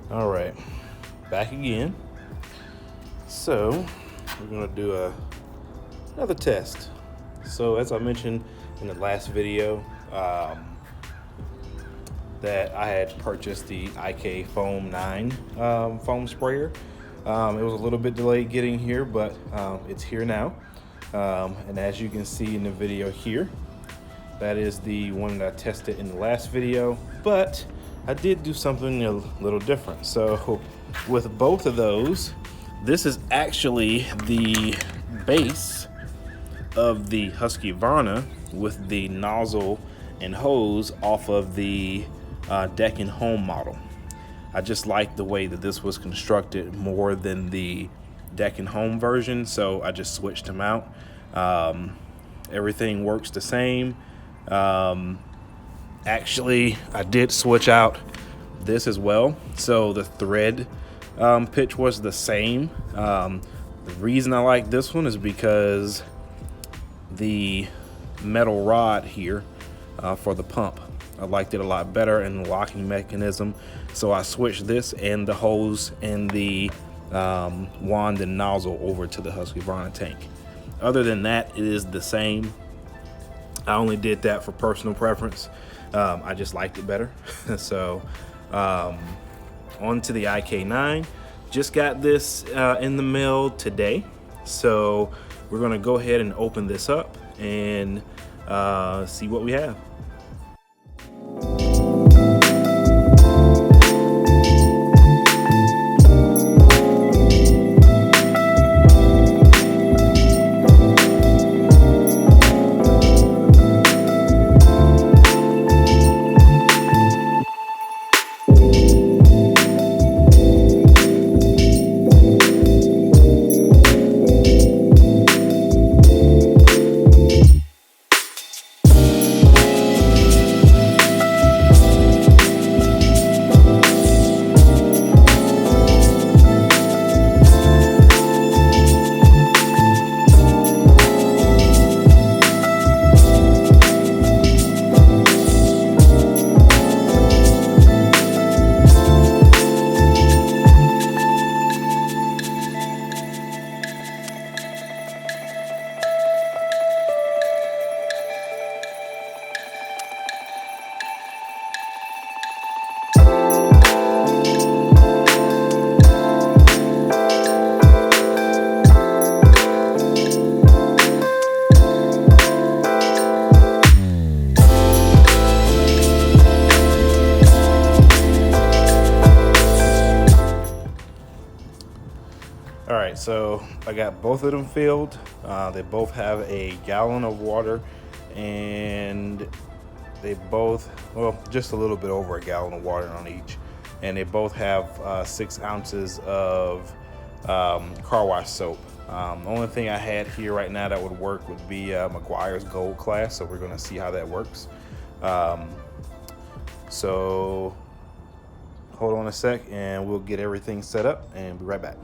All right, back again. So we're gonna do another test. So as I mentioned in the last video, that I had purchased the IK Foam 9 foam sprayer. It was a little bit delayed getting here, but it's here now. And as you can see in the video here, that is the one that I tested in the last video, but I did do something a little different. So with both of those, this is actually the base of the Husqvarna with the nozzle and hose off of the Deck and Home model. I just like the way that this was constructed more than the Deck and Home version, so I just switched them out. Everything works the same. Actually, I did switch out this as well, so the thread pitch was the same. The reason I like this one is because the metal rod here for the pump, I liked it a lot better, and the locking mechanism, so I switched this and the hose and the wand and nozzle over to the Husqvarna tank. Other than that, it is the same. I only did that for personal preference. I just liked it better. So on to the IK9. Just got this in the mail today, so we're gonna go ahead and open this up and see what we have. All right, so I got both of them filled. They both have a gallon of water, and they both, well, just a little bit over a gallon of water on each. And they both have 6 ounces of car wash soap. The only thing I had here right now that would work would be Meguiar's Gold Class, so we're gonna see how that works. So hold on a sec and we'll get everything set up and be right back.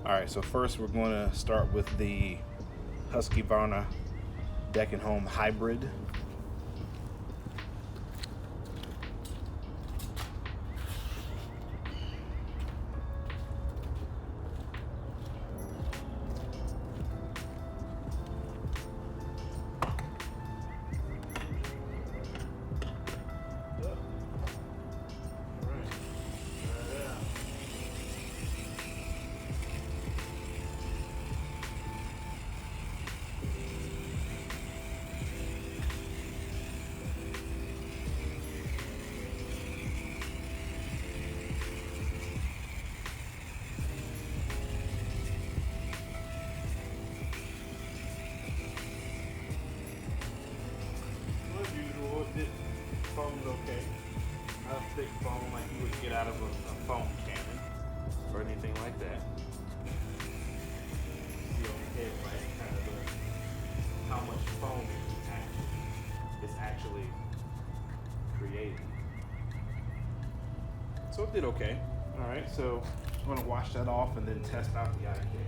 All right, so first we're going to start with the Husqvarna Deck and Home Hybrid. Foam's okay. Not a thick foam like you would get out of a foam cannon or anything like that. See on the head, right? Kind of how much foam it's actually creating. So it did okay. All right, so I'm gonna wash that off and then test out the IK.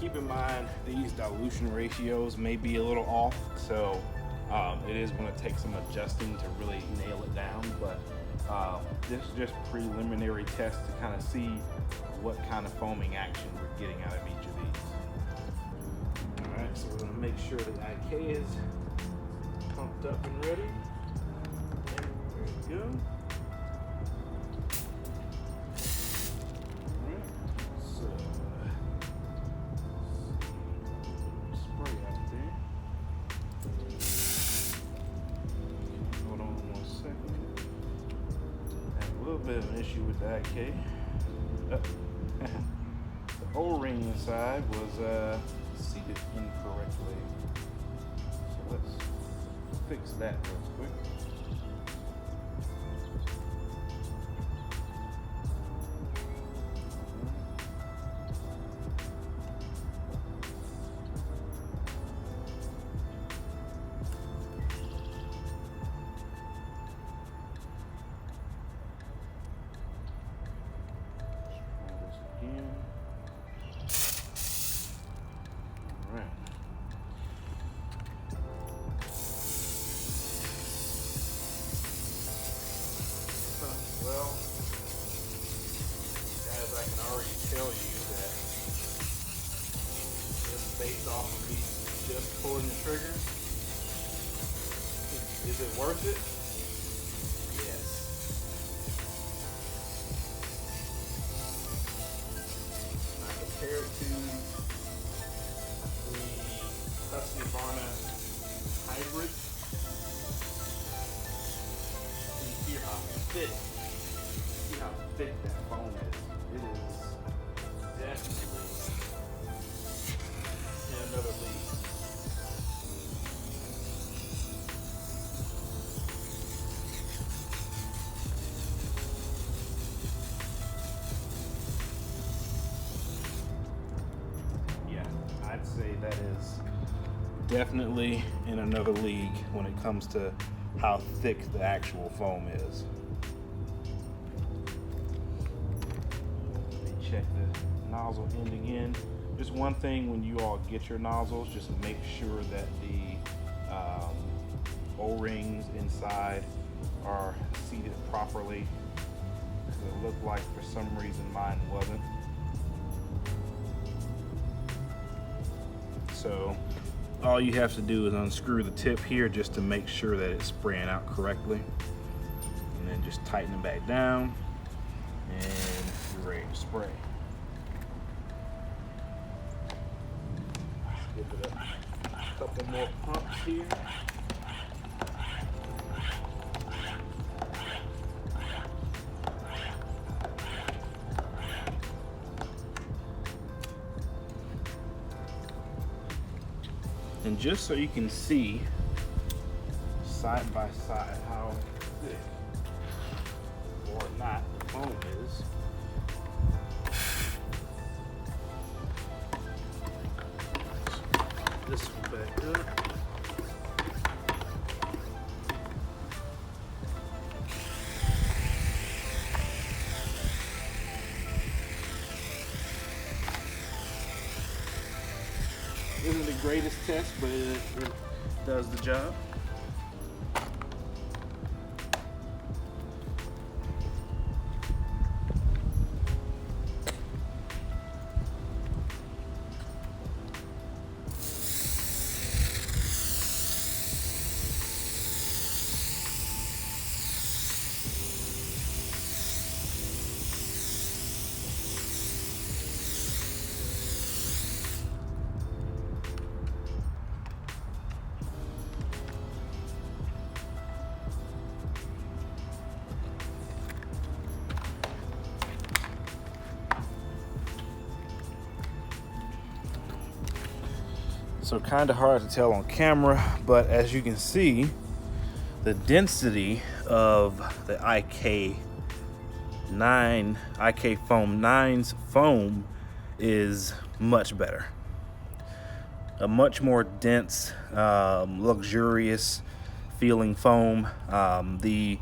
keep in mind these dilution ratios may be a little off, so it is going to take some adjusting to really nail it down, but this is just preliminary test to kind of see what kind of foaming action we're getting out of each of these. All right, so we're going to make sure the IK is pumped up and ready. There we go. All right, so spray out there. Hold on 1 second. Have a little bit of an issue with the IK. The O-ring inside was seated incorrectly. So let's fix that real quick. Well, guys, I can already tell you that just based off of me just pulling the trigger, is it worth it? Yes. I compare it to the Husqvarna Hybrid. You hear how thick. See how thick that foam is. It is definitely in another league. Yeah, I'd say that is definitely in another league when it comes to how thick the actual foam is. Check the nozzle end again. Just one thing, when you all get your nozzles, just make sure that the O-rings inside are seated properly. It looked like for some reason mine wasn't. So all you have to do is unscrew the tip here just to make sure that it's spraying out correctly, and then just tighten it back down and you're ready to spray. Let's give it a couple more pumps here. And just so you can see side by side how thick or not the foam is, this one back up. Isn't the greatest test, but it does the job. So kind of hard to tell on camera, but as you can see, the density of the IK Foam 9's foam is much better. A much more dense, luxurious feeling foam. The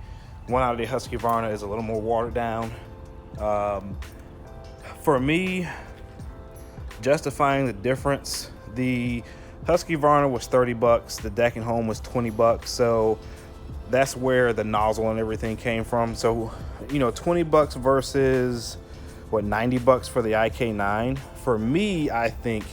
one out of the Husqvarna is a little more watered down. For me, justifying the difference, the Husqvarna was 30 bucks, the Deck & Home was 20 bucks. So that's where the nozzle and everything came from. So, you know, 20 bucks versus what, 90 bucks for the IK9. For me, I think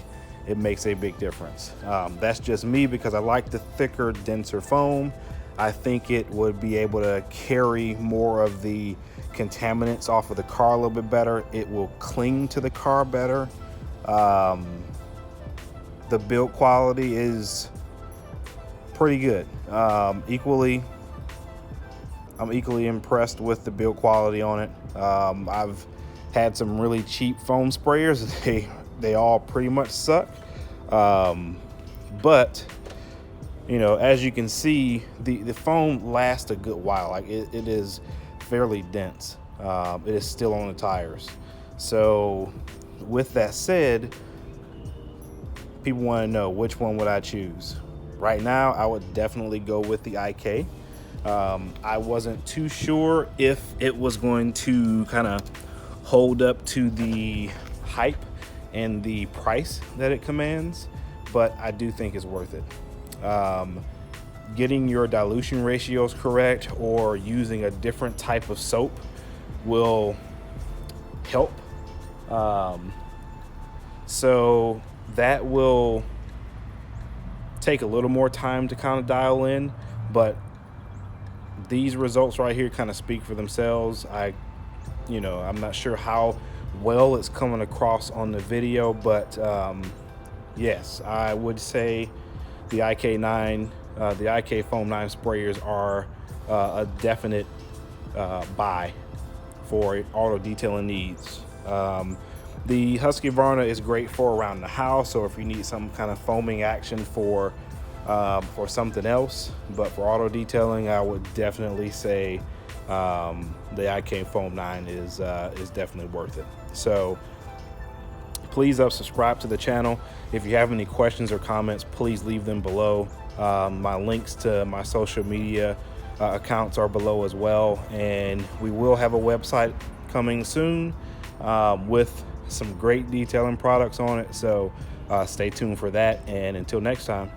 it makes a big difference. That's just me, because I like the thicker, denser foam. I think it would be able to carry more of the contaminants off of the car a little bit better. It will cling to the car better. The build quality is pretty good. I'm equally impressed with the build quality on it. I've had some really cheap foam sprayers. They all pretty much suck. But you know, as you can see, the foam lasts a good while. Like it is fairly dense. It is still on the tires. So with that said, people want to know which one would I choose. Right now, I would definitely go with the IK. I wasn't too sure if it was going to kind of hold up to the hype and the price that it commands, but I do think it's worth it. Getting your dilution ratios correct or using a different type of soap will help. So that will take a little more time to kind of dial in, but these results right here kind of speak for themselves. I'm not sure how well it's coming across on the video, but yes, I would say the IK9, the IK Foam 9 sprayers are a definite buy for auto detailing needs. The Husqvarna is great for around the house, or if you need some kind of foaming action for something else. But for auto detailing, I would definitely say the IK Foam 9 is definitely worth it. So please subscribe to the channel. If you have any questions or comments, please leave them below. My links to my social media accounts are below as well, and we will have a website coming soon with some great detailing products on it. So stay tuned for that, and until next time.